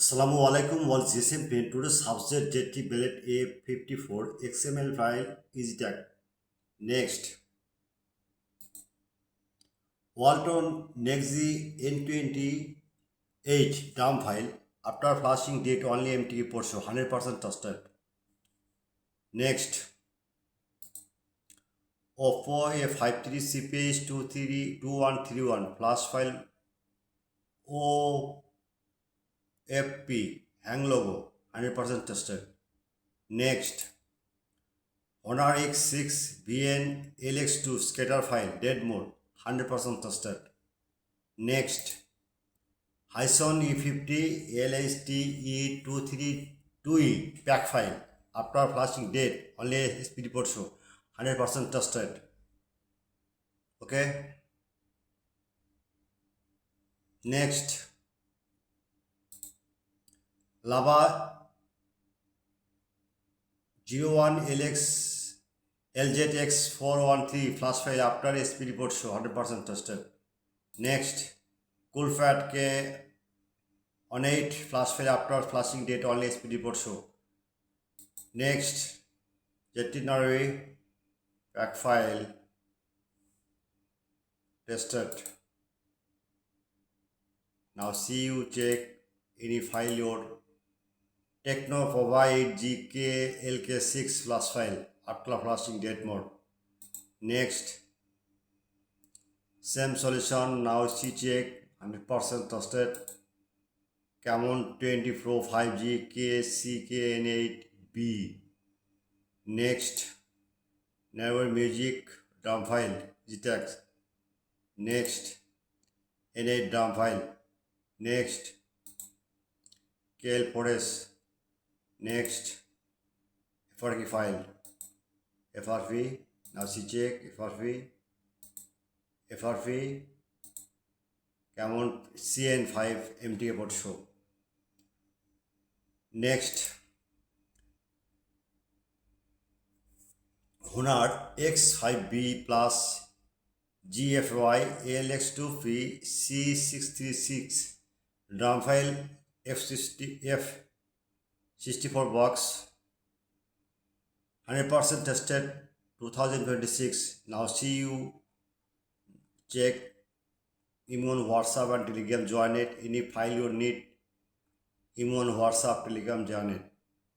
Assalamu alaikum wal GSM Paint. Today's subject JT Billet A54 XML file is that. Next, Walton Nexi N28 dump file. After flashing date only empty port show 100% trusted. Next, Oppo A53 CPH 2131 flash file OFP hang logo 100% trusted. Next, Honor X6 VN LX2 scatter file dead mode 100% trusted. Next, Hyson E50 LST E232E pack file after flashing dead only SPD Prot show 100% trusted. Okay. Next, Lava 01 LX LZX413 flash file after SPD Prot show 100% trusted. Next, Coolpad K18 flash file after flashing date only SPD Prot show. Next, Jettinary pack file tested. Now see you check any file your Techno provide GK LK6 flash file after flashing date mode. Next, same solution. Now see check 100% trusted. Camon 20 Pro 5G KCKN8B. Next, Never Music dump file GTX. Next, N8 dump file. Next, KL4S. Next, FRP file. FRP. Now see check FRP. FRP. Camon CN5 MTA port show. Next, Honor X5B plus GFY ALX2P C636 dump file F64 box 100% tested 2026. Now see you check Immune WhatsApp and Telegram join it. Any file you need Immune WhatsApp Telegram join it.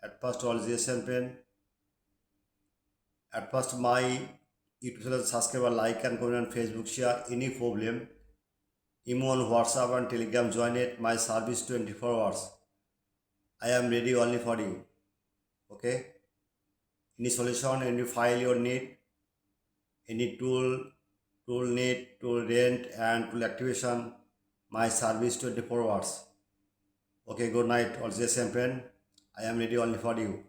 At first all GSM pen. At first my YouTube channel subscribe, like and comment on Facebook share. Any problem Immune WhatsApp and Telegram join it. My service 24 hours. I am ready only for you. Okay. Any solution, any file you need, any tool need, tool rent and tool activation, my service 24 hours. Okay, good night all GSM pen. I am ready only for you.